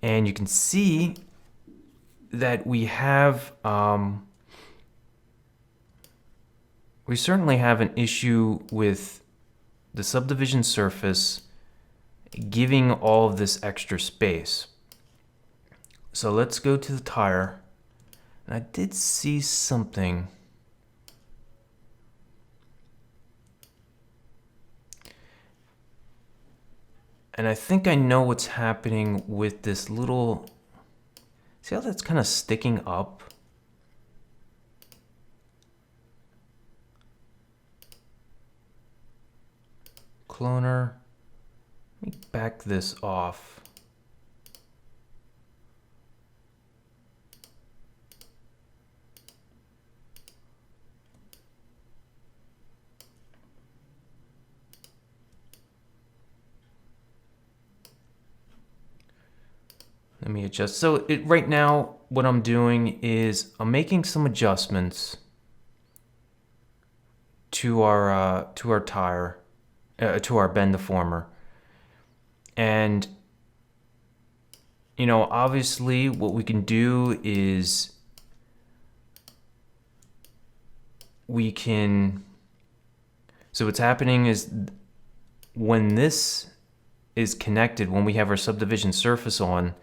And you can see that we have, we certainly have an issue with the subdivision surface giving all of this extra space. So let's go to the tire. And I did see something. And I think I know what's happening with this little, see how that's kind of sticking up? Cloner, let me back this off. Let me adjust. So right now, what I'm doing is I'm making some adjustments to our tire, to our bend deformer, and you know, obviously, what we can do is we can. So what's happening is when this is connected, when we have our subdivision surface on,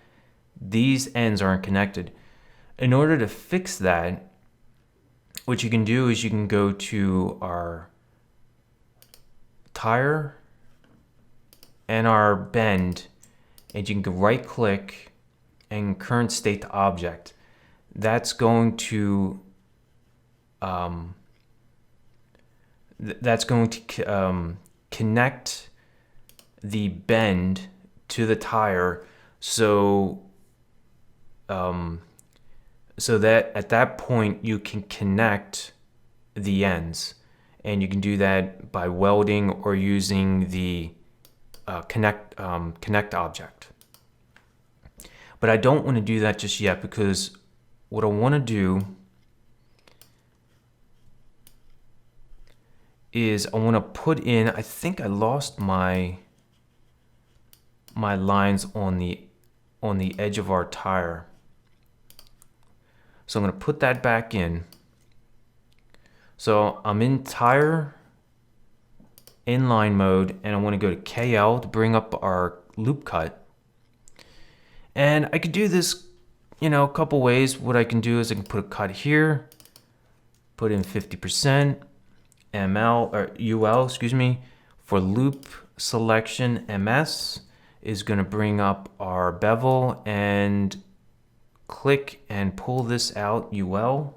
these ends aren't connected. In order to fix that, what you can do is you can go to our tire and our bend, and you can right click and current state to object. That's going to connect the bend to the tire, so that at that point you can connect the ends, and you can do that by welding or using the connect object. But I don't want to do that just yet, because what I want to do is I want to put in, I think I lost my lines on the edge of our tire. So I'm going to put that back in. So I'm in tire inline mode, and I want to go to KL to bring up our loop cut. And I could do this, you know, a couple ways. What I can do is I can put a cut here, put in 50% ML or UL, excuse me, for loop selection. MS is going to bring up our bevel, and click and pull this out, UL.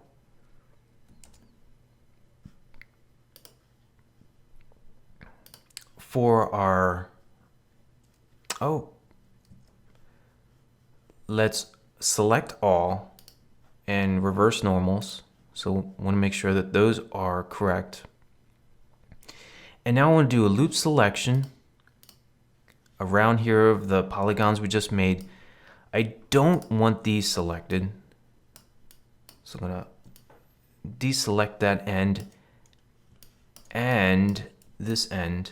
For our, let's select all and reverse normals. So I want to make sure that those are correct. And now I want to do a loop selection around here of the polygons we just made. I don't want these selected, so I'm going to deselect that end and this end.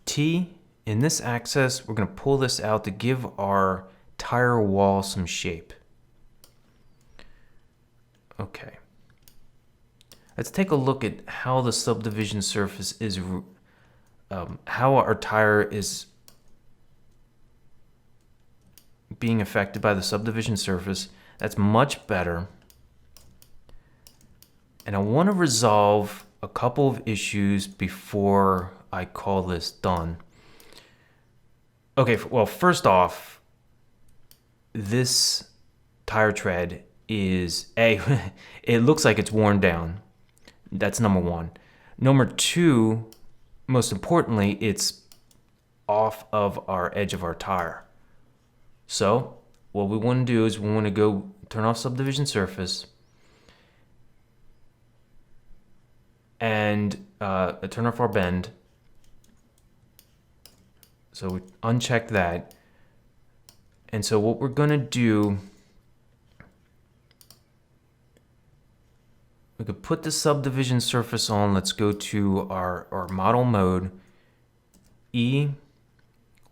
T, in this axis, we're going to pull this out to give our tire wall some shape. Okay. Let's take a look at how the subdivision surface is, how our tire is being affected by the subdivision surface. That's much better. And I want to resolve a couple of issues before I call this done. Okay, well, first off, this tire tread is it looks like it's worn down. That's number one. Number two, most importantly, it's off of our edge of our tire. So what we want to do is we want to go turn off subdivision surface and turn off our bend. So we uncheck that. And so what we're going to do, we could put the subdivision surface on. Let's go to our model mode, E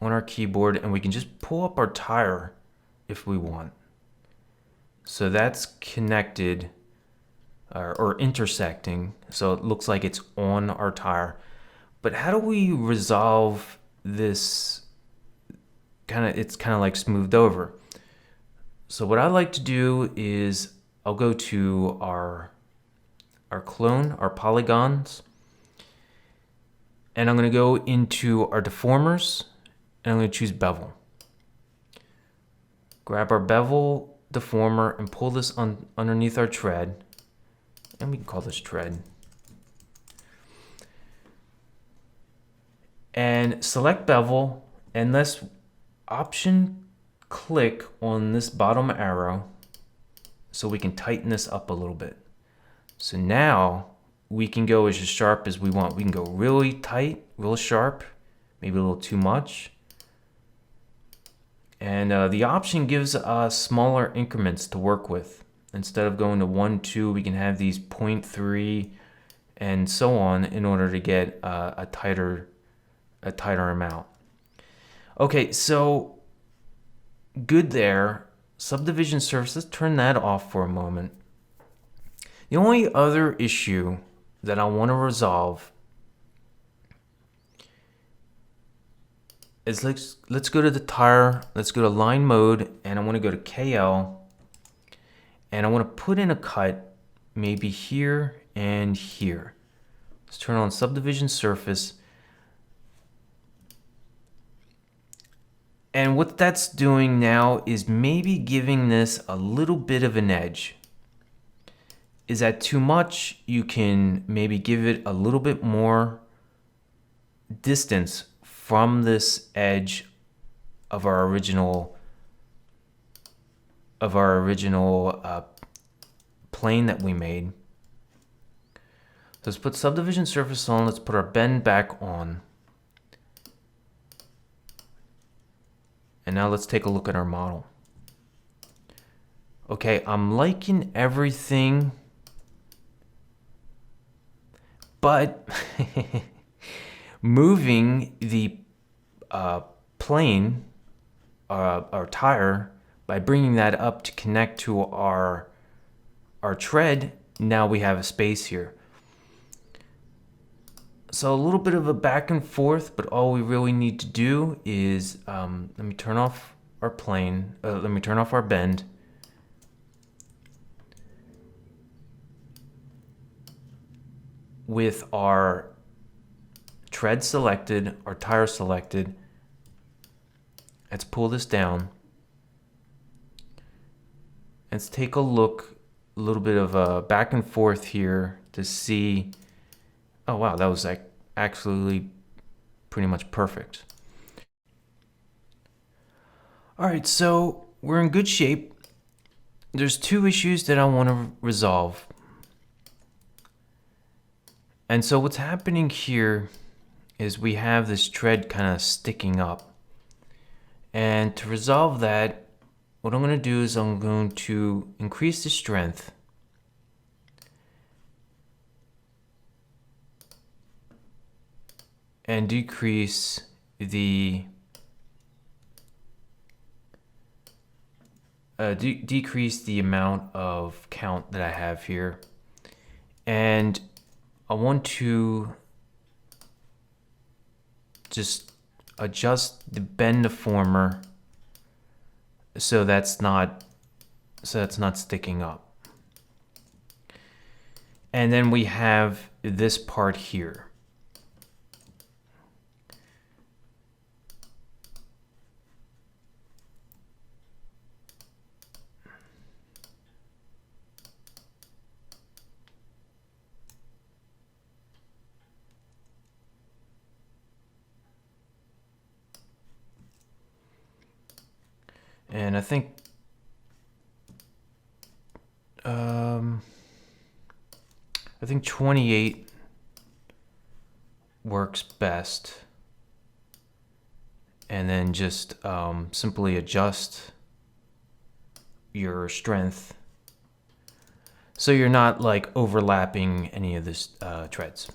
on our keyboard, and we can just pull up our tire if we want. So that's connected or intersecting. So it looks like it's on our tire. But how do we resolve this? It's kind of like smoothed over. So what I like to do is I'll go to our clone, our polygons, and I'm going to go into our deformers, and I'm going to choose bevel. Grab our bevel deformer and pull this underneath our tread, and we can call this tread. And select bevel, and let's option click on this bottom arrow so we can tighten this up a little bit. So now we can go as sharp as we want. We can go really tight, real sharp, maybe a little too much. And the option gives us smaller increments to work with. Instead of going to 1, 2, we can have these 0.3 and so on in order to get a tighter amount. Okay, so good there. Subdivision surface, let's turn that off for a moment. The only other issue that I want to resolve is let's go to the tire, let's go to line mode, and I want to go to KL, and I want to put in a cut maybe here and here. Let's turn on subdivision surface. And what that's doing now is maybe giving this a little bit of an edge. Is that too much? You can maybe give it a little bit more distance from this edge of our original plane that we made. Let's put subdivision surface on. Let's put our bend back on. And now let's take a look at our model. Okay, I'm liking everything, but moving the plane, our tire, by bringing that up to connect to our tread, now we have a space here. So a little bit of a back and forth, but all we really need to do is, let me turn off our plane, let me turn off our bend. With our tread selected, our tire selected, let's pull this down. Let's take a look, a little bit of a back and forth here to see. Oh wow, that was actually pretty much perfect. All right, so we're in good shape. There's two issues that I want to resolve. And so what's happening here is we have this tread kind of sticking up. And to resolve that, what I'm going to do is I'm going to increase the strength. And decrease the decrease the amount of count that I have here, and I want to just adjust the bend deformer so that's not sticking up. And then we have this part here. And I think I think 28 works best. And then just simply adjust your strength so you're not like overlapping any of this treads.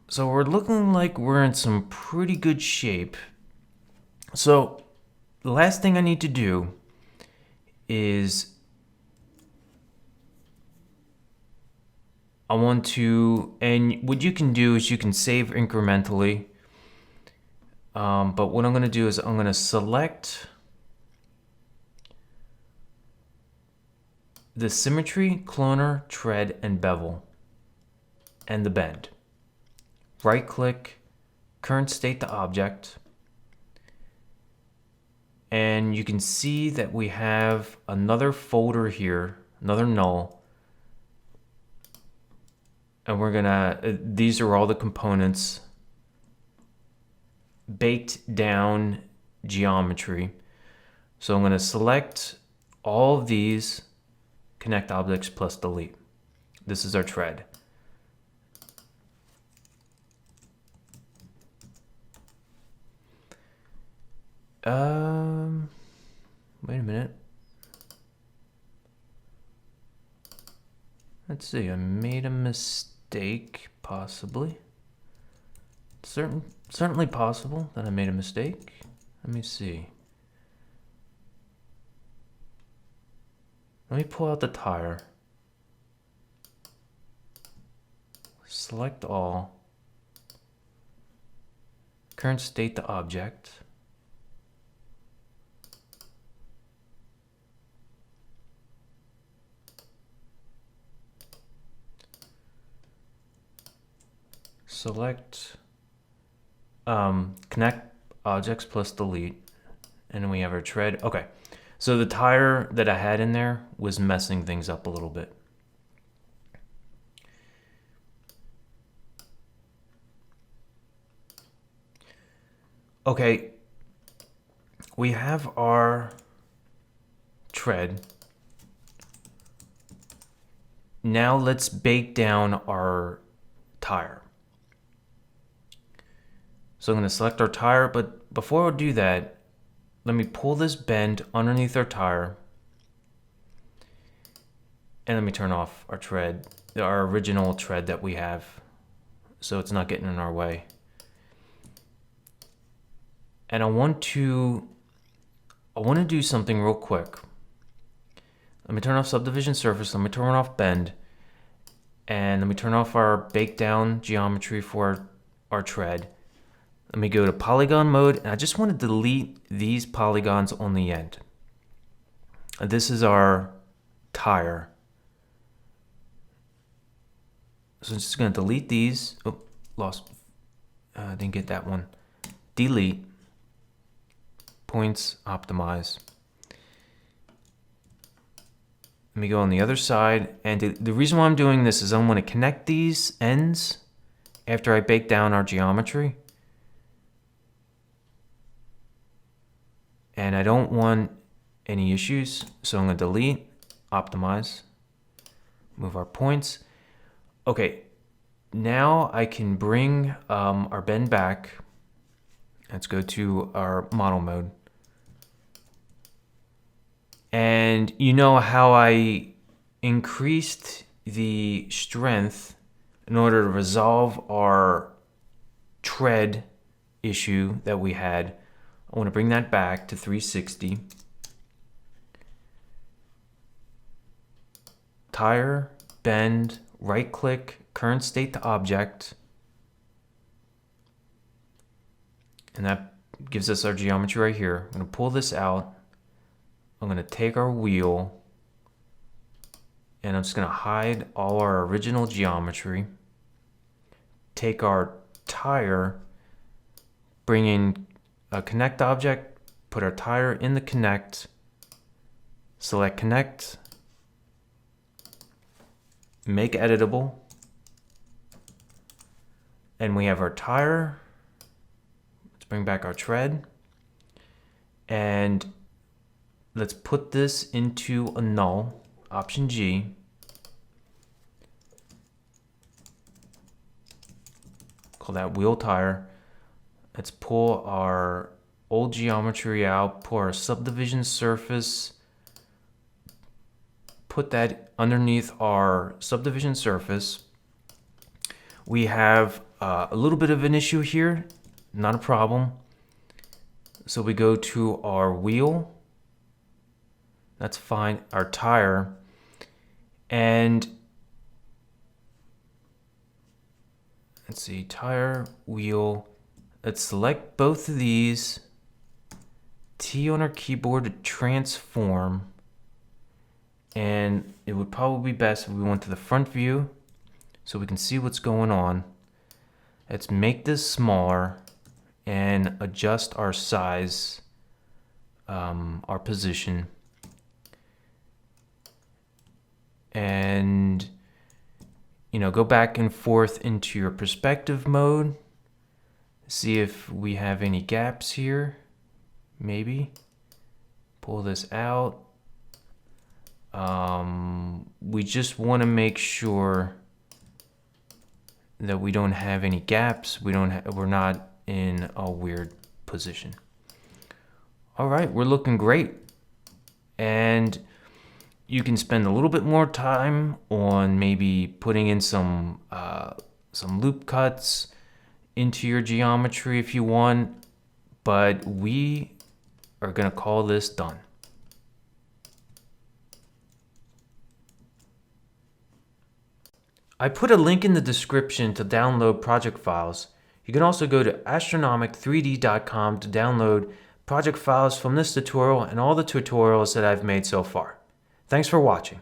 So we're looking like we're in some pretty good shape. So the last thing I need to do is I want to, and what you can do is you can save incrementally. But what I'm going to do is I'm going to select the symmetry, cloner, tread, and bevel, and the bend. Right click, current state to object. And you can see that we have another folder here, another null. And we're gonna, these are all the components, baked down geometry. So I'm gonna select all of these, connect objects plus delete. This is our tread. Wait a minute. Let's see, I made a mistake, possibly. Certainly possible that I made a mistake. Let me see. Let me pull out the tire. Select all. Current state to object. Select connect objects plus delete, and then we have our tread. Okay, so the tire that I had in there was messing things up a little bit. Okay, we have our tread. Now let's bake down our tire. So I'm going to select our tire, but before I do that, let me pull this bend underneath our tire. And let me turn off our tread, our original tread that we have, so it's not getting in our way. And I want to do something real quick. Let me turn off subdivision surface, let me turn off bend, and let me turn off our bake down geometry for our tread. Let me go to polygon mode, and I just want to delete these polygons on the end. This is our tire. So I'm just going to delete these. Oh, lost. Didn't get that one. Delete. Points, optimize. Let me go on the other side. And the reason why I'm doing this is I want to connect these ends after I bake down our geometry. And I don't want any issues, so I'm going to delete, optimize, move our points. Okay, now I can bring our bend back. Let's go to our model mode. And you know how I increased the strength in order to resolve our tread issue that we had. I want to bring that back to 360. Tire, bend, right click, current state to object. And that gives us our geometry right here. I'm going to pull this out. I'm going to take our wheel And I'm just going to hide all our original geometry. Take our tire, bring in a connect object, put our tire in the connect, select connect, make editable, and we have our tire. Let's bring back our tread, and let's put this into a null, option G. Call that wheel tire. Let's pull our old geometry out, pull our subdivision surface, put that underneath our subdivision surface. We have a little bit of an issue here, not a problem. So we go to our wheel, that's fine, our tire, and let's see, tire, wheel. Let's select both of these, T on our keyboard to transform, and it would probably be best if we went to the front view so we can see what's going on. Let's make this smaller and adjust our size, our position, and go back and forth into your perspective mode. See if we have any gaps here. Maybe pull this out. We just want to make sure that we don't have any gaps. We're not in a weird position. All right, we're looking great, and you can spend a little bit more time on maybe putting in some loop cuts into your geometry if you want, but we are going to call this done. I put a link in the description to download project files. You can also go to astronomic3d.com to download project files from this tutorial and all the tutorials that I've made so far. Thanks for watching.